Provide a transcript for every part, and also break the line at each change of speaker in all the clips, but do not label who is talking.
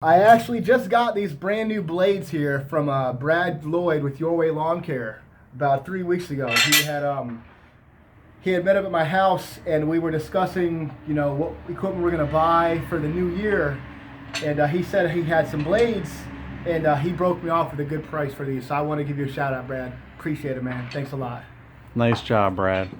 I actually just got these brand new blades here from Brad Lloyd with Your Way Lawn Care about 3 weeks ago. He had met up at my house and we were discussing, what equipment we're gonna buy for the new year. And he said he had some blades and he broke me off with a good price for these. So I want to give you a shout out, Brad. Appreciate it, man. Thanks a lot.
Nice job, Brad.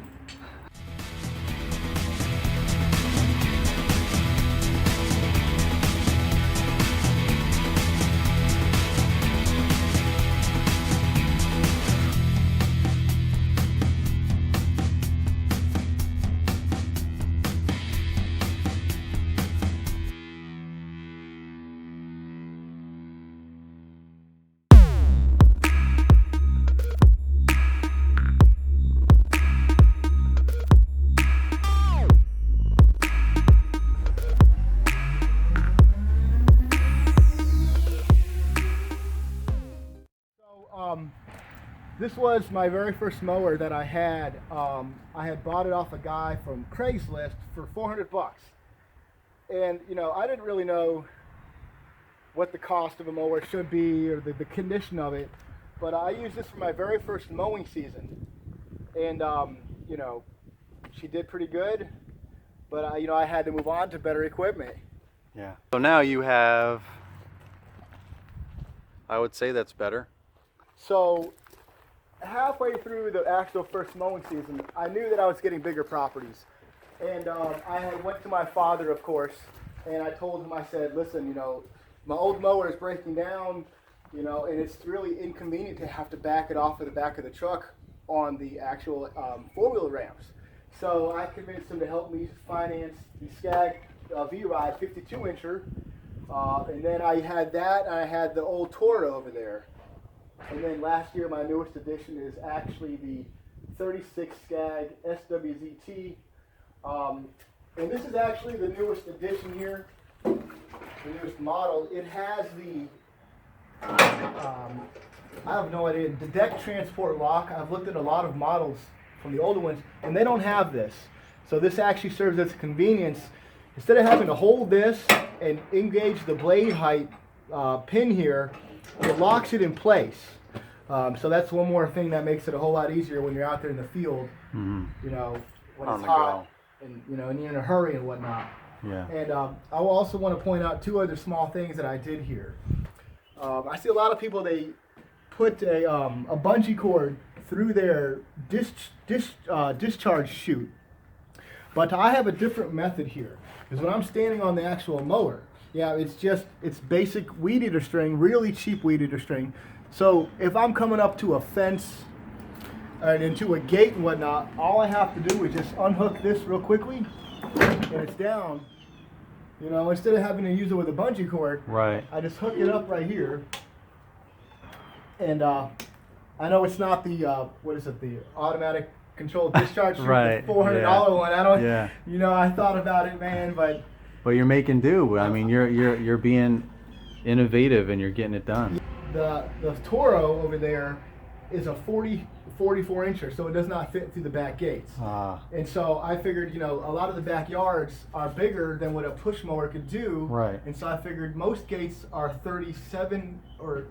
This was my very first mower that I had. I had bought it off a guy from Craigslist for 400 bucks. And, I didn't really know what the cost of a mower should be or the condition of it. But I used this for my very first mowing season. And, she did pretty good. But, I had to move on to better equipment.
Yeah. So now you have, I would say that's better.
So halfway through the actual first mowing season, I knew that I was getting bigger properties. And I went to my father, of course, and I told him, I said, listen, my old mower is breaking down, and it's really inconvenient to have to back it off of the back of the truck on the actual four-wheel ramps. So I convinced him to help me finance the Skag V-Ride 52-incher. And then I had that, and I had the old Toro over there. And then last year, my newest addition is actually the 36 Skag SWZT. And this is actually the newest addition here, the newest model. It has the, I have no idea, the deck transport lock. I've looked at a lot of models from the older ones, and they don't have this. So this actually serves as a convenience. Instead of having to hold this and engage the blade height pin here, it locks it in place. So that's one more thing that makes it a whole lot easier when you're out there in the field, when it's hot and, and you're in a hurry and whatnot.
Yeah.
And I also want to point out two other small things that I did here. I see a lot of people, they put a bungee cord through their discharge chute. But I have a different method here. Because when I'm standing on the actual mower, it's basic weed eater string, really cheap weed eater string. So if I'm coming up to a fence and into a gate and whatnot, all I have to do is just unhook this real quickly and it's down. Instead of having to use it with a bungee cord,
right, I
just hook it up right here. And I know it's not the, the automatic controlled discharge chute,
right,
the $400 one. I thought about it, man, but
you're making do. I mean, you're being innovative and you're getting it done.
The Toro over there is a 44 incher, so it does not fit through the back gates. And so I figured, a lot of the backyards are bigger than what a push mower could do.
Right.
And so I figured most gates are 37 or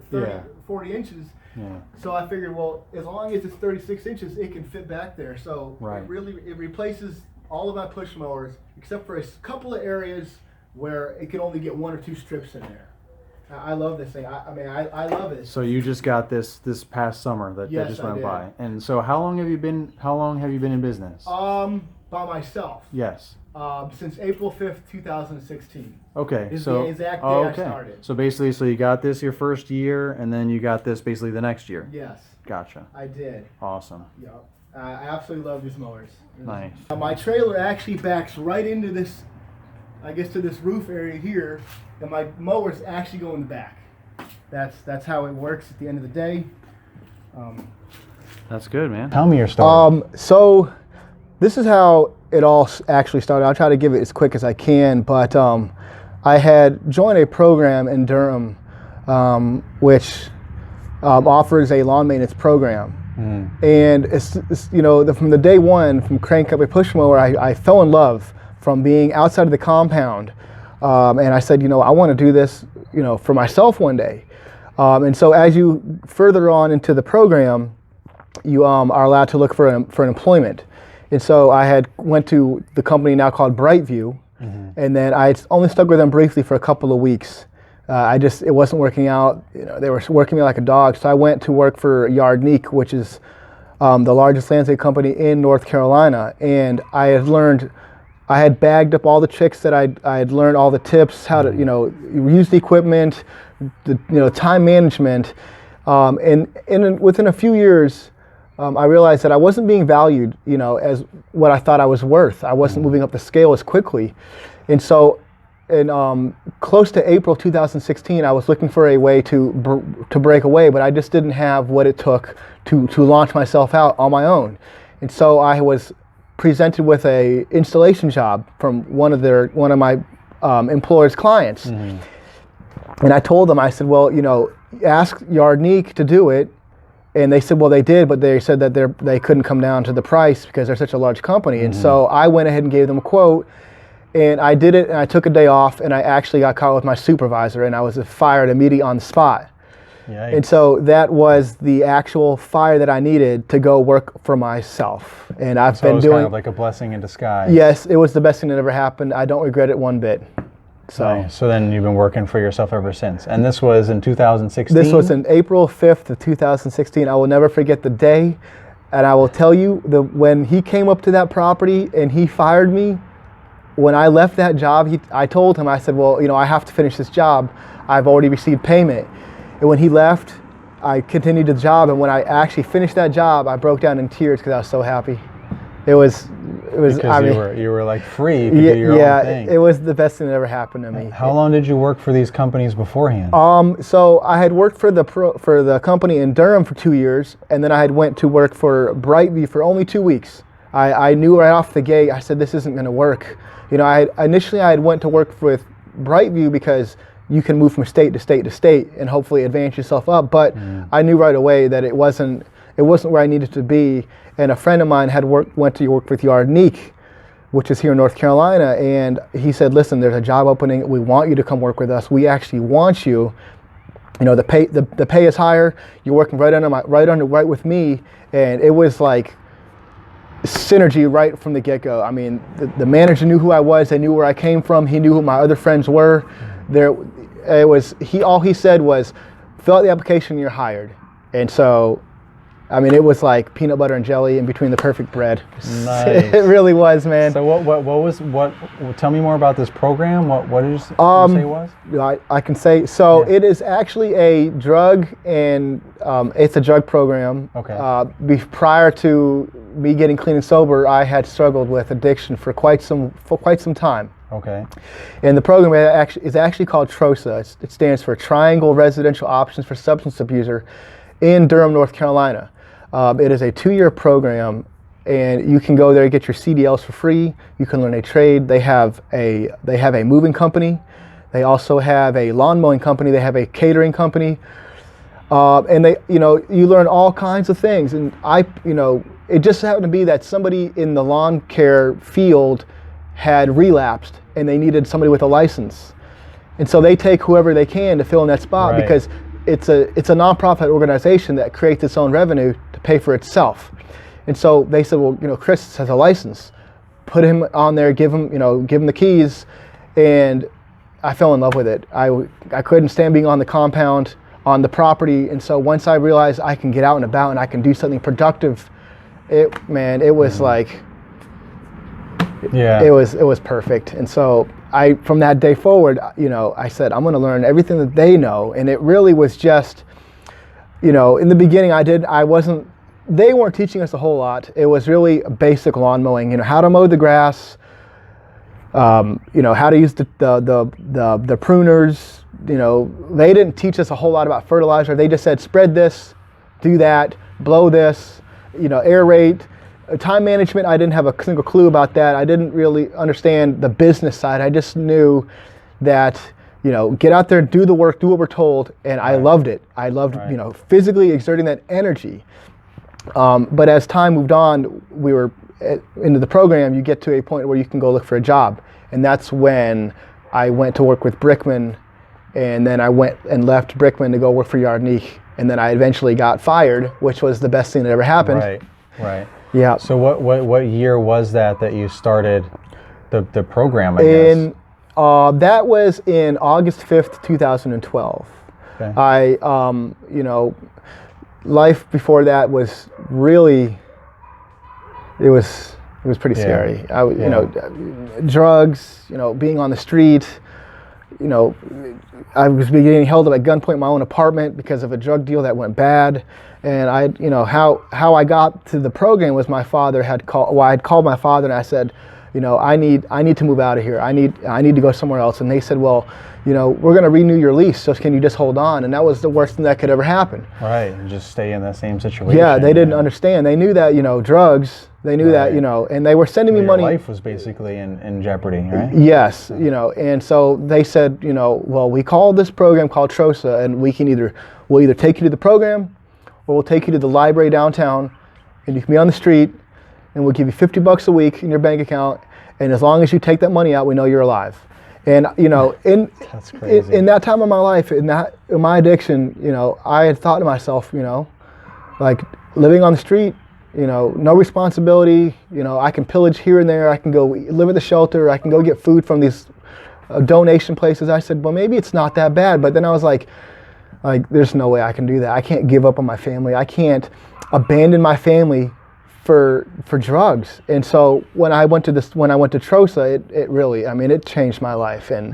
40 inches.
Yeah.
So I figured, well, as long as it's 36 inches, it can fit back there. So it replaces all of my push mowers, except for a couple of areas where it can only get one or two strips in there. I love this thing. I love it.
So you just got this past summer that just went by. And so how long have you been in business?
By myself.
Yes.
Since April 5th, 2016.
Okay.
Is the exact day I started.
So basically, you got this your first year, and then you got this basically the next year.
Yes.
Gotcha.
I did.
Awesome.
Yep. I absolutely love these mowers.
Nice.
My trailer actually backs right into this, to this roof area here, and my mowers actually go in the back. That's how it works at the end of the day.
That's good, man. Tell me your story.
So this is how it all actually started. I'll try to give it as quick as I can, but I had joined a program in Durham, which offers a lawn maintenance program. And it's from the day one, from crank up a push mower, I fell in love from being outside of the compound. And I said, I want to do this, for myself one day. And so as you further on into the program, you are allowed to look for an employment. And so I had went to the company now called Brightview, and then I only stuck with them briefly for a couple of weeks. It wasn't working out. They were working me like a dog. So I went to work for Yardneek, which is the largest landscape company in North Carolina. And I had bagged up all the tricks that I had learned, all the tips, how to use the equipment, the time management, and within a few years, I realized that I wasn't being valued, as what I thought I was worth. I wasn't moving up the scale as quickly, and so, close to April 2016, I was looking for a way to break away, but I just didn't have what it took to launch myself out on my own, and so I was presented with a installation job from one of my employer's clients, and I told them, I said, well, ask Yardneek to do it. And they said, well, they did, but they said that they couldn't come down to the price because they're such a large company. And so I went ahead and gave them a quote, and I did it, and I took a day off, and I actually got caught with my supervisor, and I was fired immediately on the spot. Yikes. And so that was the actual fire that I needed to go work for myself. And I've been doing
kind of like a blessing in disguise.
Yes, it was the best thing that ever happened. I don't regret it one bit.
So then you've been working for yourself ever since. And this was in 2016?
This was in April 5th of 2016. I will never forget the day. And I will tell you, when he came up to that property and he fired me, when I left that job, I told him, I said, well, I have to finish this job. I've already received payment. And when he left, I continued the job. And when I actually finished that job, I broke down in tears because I was so happy. It was.
Because you were like free. You could do your own thing.
It was the best thing that ever happened to me.
How long did you work for these companies beforehand?
So I had worked for the company in Durham for 2 years, and then I had went to work for Brightview for only 2 weeks. I knew right off the gate. I said, this isn't going to work. Initially I had went to work with Brightview because you can move from state to state to state and hopefully advance yourself up. But I knew right away that it wasn't where I needed to be. And a friend of mine went to work with Yardneek, which is here in North Carolina, and he said, listen, there's a job opening. We want you to come work with us. We actually want you. The pay is higher. You're working right with me, and it was like synergy right from the get-go. I mean, the manager knew who I was. They knew where I came from. He knew who my other friends were. All he said was, fill out the application, you're hired. And so, I mean, it was like peanut butter and jelly in between the perfect bread.
Nice.
It really was, man.
So tell me more about this program. What did you say it was?
I can say, It is actually a drug, and it's a drug program.
Okay.
Prior to me getting clean and sober, I had struggled with addiction for quite some time.
Okay.
And the program is actually called TROSA. It stands for Triangle Residential Options for Substance Abuser in Durham, North Carolina. It is a 2-year program, and you can go there and get your CDLs for free. You can learn a trade. They have a moving company. They also have a lawn mowing company. They have a catering company, and you learn all kinds of things. And it just happened to be that somebody in the lawn care field had relapsed, and they needed somebody with a license, and so they take whoever they can to fill in that spot. Right. Because it's a nonprofit organization that creates its own revenue to pay for itself. And so they said, well, Chris has a license, put him on there, give him the keys, and I fell in love with it. I couldn't stand being on the compound, on the property, and so once I realized I can get out and about and I can do something productive, it was like, it was perfect. And so from that day forward, I said, I'm going to learn everything that they know. And it really was just, in the beginning they weren't teaching us a whole lot. It was really basic lawn mowing, how to mow the grass, how to use the pruners. They didn't teach us a whole lot about fertilizer. They just said, spread this, do that, blow this, aerate. Time management, I didn't have a single clue about that. I didn't really understand the business side. I just right. that, get out there, do the work, do what we're told, and I loved it. I loved, physically exerting that energy. But as time moved on, we were into the program, you get to a point where you can go look for a job. And that's when I went to work with Brickman And then I went and left Brickman to go work for Yardney. And then I eventually got fired, which was the best thing that ever happened.
Right.
Yeah.
So what year was that you started the program, I guess?
That was in August 5th, 2012. Okay. Life before that was really, it was pretty scary. Drugs, being on the street, I was getting held up at gunpoint in my own apartment because of a drug deal that went bad. And how I got to the program was my father had called. Well, I had called my father and I said, I need to move out of here. I need to go somewhere else. And they said, well, we're going to renew your lease. So can you just hold on? And that was the worst thing that could ever happen.
Right, and just stay in that same situation.
Yeah, they didn't understand. They knew that drugs. They knew that and they were sending me money.
Your life was basically in jeopardy, right?
Yes, and so they said, well, we called this program called TROSA, and we'll either take you to the program, or we'll take you to the library downtown, and you can be on the street, and we'll give you $50 a week in your bank account, and as long as you take that money out, we know you're alive. And
That's crazy.
in that time of my life, in my addiction, I had thought to myself, like living on the street, no responsibility, I can pillage here and there, I can go live at the shelter, I can go get food from these donation places. I said, well, maybe it's not that bad. But then I was like, there's no way I can do that. I can't give up on my family. I can't abandon my family for drugs. And so when I went to TROSA, it really, it changed my life. And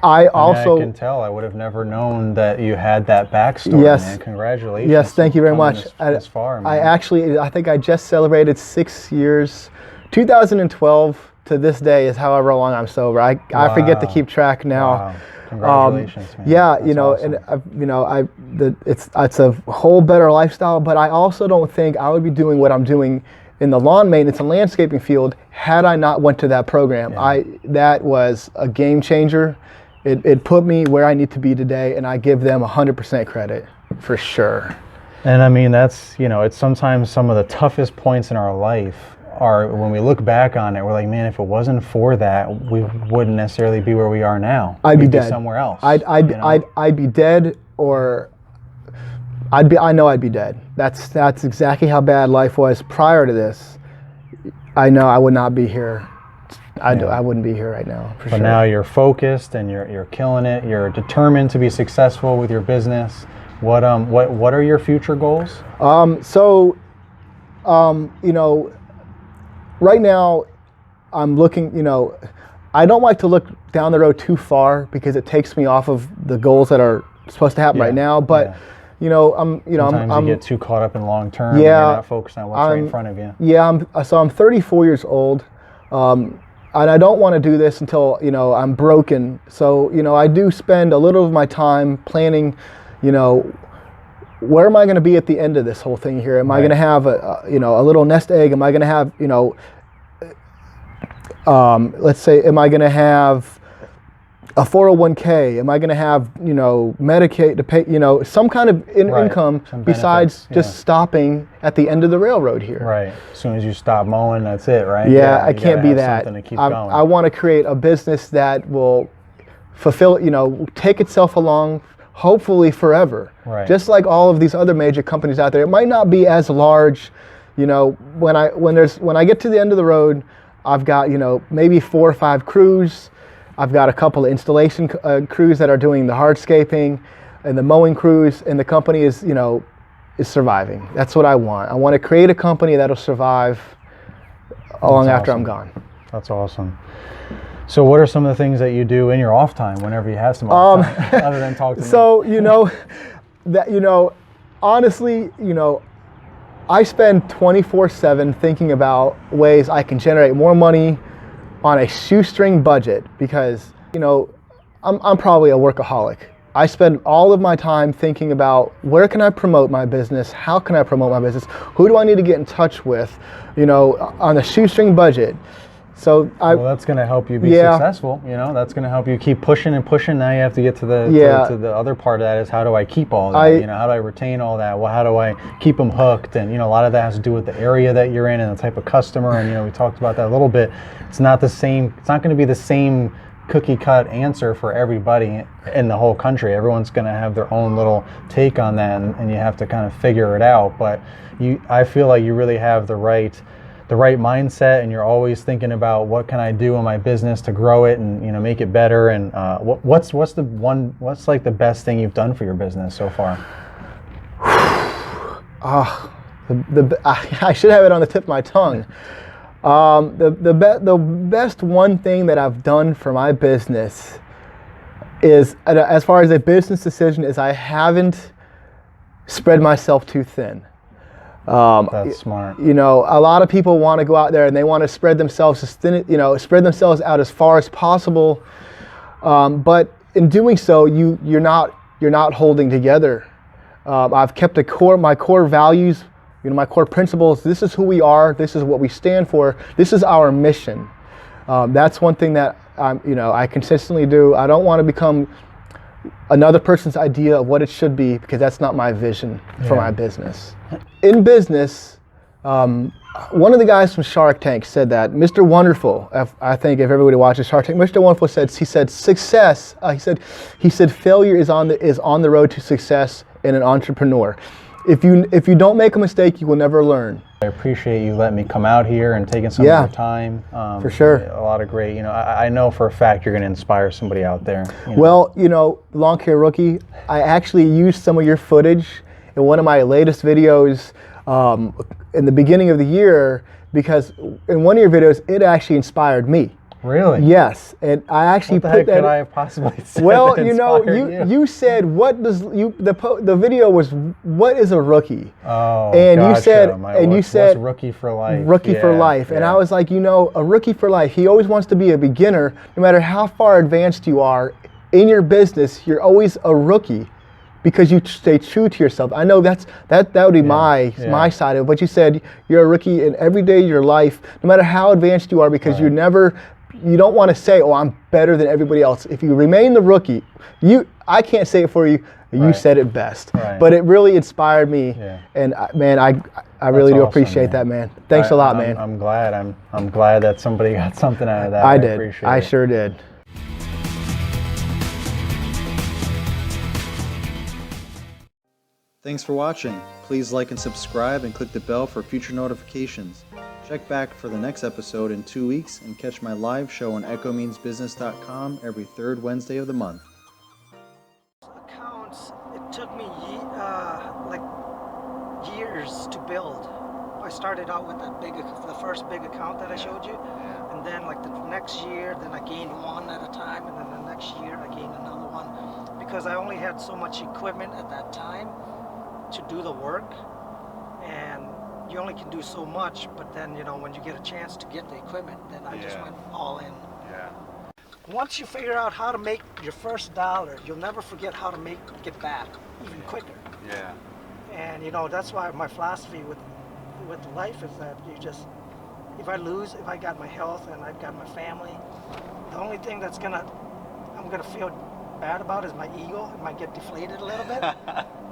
I can
tell. I would have never known that you had that backstory.
Yes,
man. Congratulations.
Yes, thank you very much.
This far, man.
I think I just celebrated 6 years. 2012 to this day is however long I'm sober. I forget to keep track now.
Wow. Congratulations, man.
Yeah,
That's awesome.
And it's a whole better lifestyle. But I also don't think I would be doing what I'm doing in the lawn maintenance and landscaping field had I not went to that program.
Yeah.
That was a game changer. It put me where I need to be today, and I give them 100% credit for sure.
And that's it's sometimes some of the toughest points in our life are when we look back on it, we're like, man, if it wasn't for that, we wouldn't necessarily be where we are now.
We'd be dead.
Somewhere else.
I'd be dead, or I know I'd be dead. That's exactly how bad life was prior to this. I know I would not be here. I wouldn't be here right now. For sure.
Now you're focused and you're killing it. You're determined to be successful with your business. What are your future goals?
Right now, I'm looking, I don't like to look down the road too far because it takes me off of the goals that are supposed to happen right now. But,
sometimes you get too caught up in long term.
Yeah,
and you're not focused on what's right in front of you.
Yeah, I'm 34 years old, and I don't want to do this until, I'm broken. So, I do spend a little of my time planning, where am I going to be at the end of this whole thing here? Am I going to have a little nest egg? Am I going to have, let's say, am I going to have a 401k? Am I going to have, Medicaid to pay, some kind of income besides just stopping at the end of the railroad here?
Right. As soon as you stop mowing, that's it, right?
Yeah, I can't be that.
Something to keep going.
I want to create a business that will fulfill, take itself along, hopefully forever.
Right.
Just like all of these other major companies out there. It might not be as large, when I get to the end of the road, I've got, maybe 4 or 5 crews. I've got a couple of installation crews that are doing the hardscaping and the mowing crews, and the company is surviving. That's what I want. I want to create a company that'll survive long after I'm gone.
That's awesome. So what are some of the things that you do in your off time whenever you have some off time, other than talk to me?
So, honestly, I spend 24/7 thinking about ways I can generate more money on a shoestring budget because, I'm probably a workaholic. I spend all of my time thinking about where can I promote my business? How can I promote my business? Who do I need to get in touch with, on a shoestring budget? So
that's going to help you be successful. That's going to help you keep pushing and pushing. Now you have to get to the other part of that is how do I keep all that? How do I retain all that? Well, how do I keep them hooked? And a lot of that has to do with the area that you're in and the type of customer. And we talked about that a little bit. It's not the same. It's not going to be the same cookie cut answer for everybody in the whole country. Everyone's going to have their own little take on that, and you have to kind of figure it out. But I feel like you really have the right mindset, and you're always thinking about what can I do in my business to grow it and make it better. And what's like the best thing you've done for your business so far?
I should have it on the tip of my tongue. The best one thing that I've done for my business is, as far as a business decision, is I haven't spread myself too thin.
That's smart.
A lot of people want to go out there and they want to spread themselves as thin, spread themselves out as far as possible. But in doing so, you're not holding together. I've kept my core values, my core principles. This is who we are. This is what we stand for. This is our mission. That's one thing that I consistently do. I don't want to become another person's idea of what it should be, because that's not my vision for my business. In business, one of the guys from Shark Tank said that Mr. Wonderful, I think if everybody watches Shark Tank, Mr. Wonderful said success. He said failure is on the road to success in an entrepreneur. If you don't make a mistake, you will never learn.
I appreciate you letting me come out here and taking some of your time.
For sure.
A lot of great, I know for a fact you're going to inspire somebody out there.
Well, Lawn Care Rookie, I actually used some of your footage in one of my latest videos in the beginning of the year, because in one of your videos, it actually inspired me.
Really?
Yes, and I actually
put that. What the heck could I have possibly said?
Well, you said the video was, what is a rookie?
Oh,
and
gotcha.
you said
rookie for life.
Rookie for life, and I was like, a rookie for life. He always wants to be a beginner, no matter how far advanced you are in your business. You're always a rookie, because you stay true to yourself. I know that would be my side of it. But you said you're a rookie in every day of your life, no matter how advanced you are, because you don't want to say, oh, I'm better than everybody else. If you remain the rookie, I can't say it for you. You said it best.
Right.
But it really inspired me, and man, I really do appreciate that, man. Thanks a lot, man.
I'm glad. I'm glad that somebody got something out of that.
I did.
Appreciate
I
it.
sure did.
Thanks for watching. Please like and subscribe and click the bell for future notifications. Check back for the next episode in 2 weeks and catch my live show on echomeansbusiness.com every third Wednesday of the month.
Accounts, it took me like years to build. I started out with the first big account that I showed you, and then like the next year, then I gained one at a time, and then the next year I gained another one, because I only had so much equipment at that time to do the work, and you only can do so much. But then when you get a chance to get the equipment, then I just went all in. Once you figure out how to make your first dollar, you'll never forget how to make it back even quicker. And that's why my philosophy with life is that if I got my health and I've got my family, the only thing I'm gonna feel bad about is my ego. It might get deflated a little bit.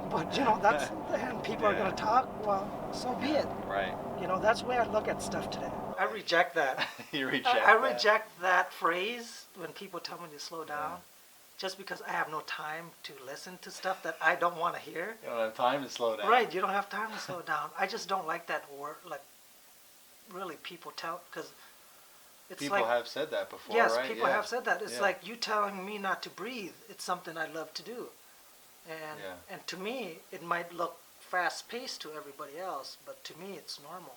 But and people are going to talk. Well, so be it.
Right.
That's the way I look at stuff today. I reject that.
You reject.
I reject that phrase when people tell me to slow down, just because I have no time to listen to stuff that I don't want to hear.
You don't have time to slow down.
Right. You don't have time to slow down. I just don't like that word. Like, really, people tell, because it's
people have said that before.
Yes,
right?
People have said that. It's like you telling me not to breathe. It's something I love to do. And to me, it might look fast-paced to everybody else, but to me, it's normal.